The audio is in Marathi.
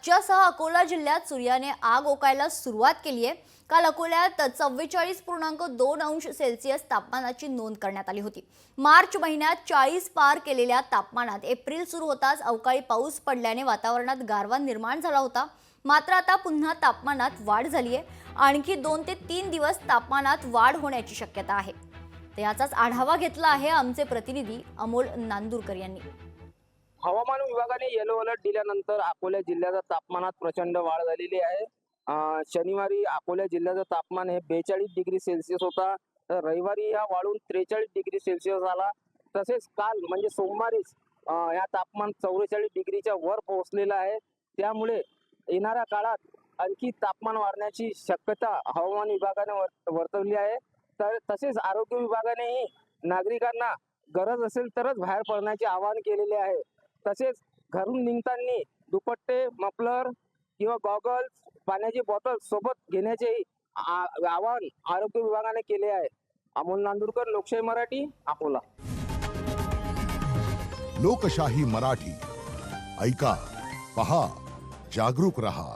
राज्यासह अकोला जिल्ह्यात सूर्याने आग ओकायला सुरुवात केली आहे। काल अकोल्यात 44.2 अंश सेल्सिअस तापमानाची नोंद करण्यात आली होती। मार्च महिन्यात 40 पार केलेल्या तापमानात एप्रिल सुरू होताच अवकाळी पाऊस पडल्याने वातावरणात गारवा निर्माण झाला होता। मात्र आता पुन्हा तापमानात वाढ झाली आहे। आणखी 2 ते 3 दिवस तापमानात वाढ होण्याची शक्यता आहे। याचाच आढावा घेतला आहे आमचे प्रतिनिधी अमोल नांदुरकर यांनी। हवामान विभागाने येलो अलर्ट दिल्यानंतर अकोला जिल्ह्याच्या तापमानात प्रचंड वाढ झालेली आहे। शनिवारी अकोला जिल्ह्याचं तापमान हे 42 डिग्री सेल्सिअस होता, तर रविवारी या वाढून 43 डिग्री सेल्सिअस झाला। तसेच काल म्हणजे सोमवारीच या तापमान 44 डिग्रीच्या वर पोहोचलेलं आहे। त्यामुळे येणाऱ्या काळात आणखी तापमान वाढण्याची शक्यता हवामान विभागाने वर्तवली आहे। तर तसेच आरोग्य विभागानेही नागरिकांना गरज असेल तरच बाहेर पडण्याचे आवाहन केलेले आहे। तसेच घरून निघताना दुपट्टे, मफलर किंवा गॉगल्स, पाण्याची बॉटल सोबत घेण्याचे आवाहन आरोग्य विभागाने केले आहे। अमोल नांदुरकर, लोकशाही मराठी, अकोला। लोकशाही मराठी ऐका, पहा, जागरूक रहा।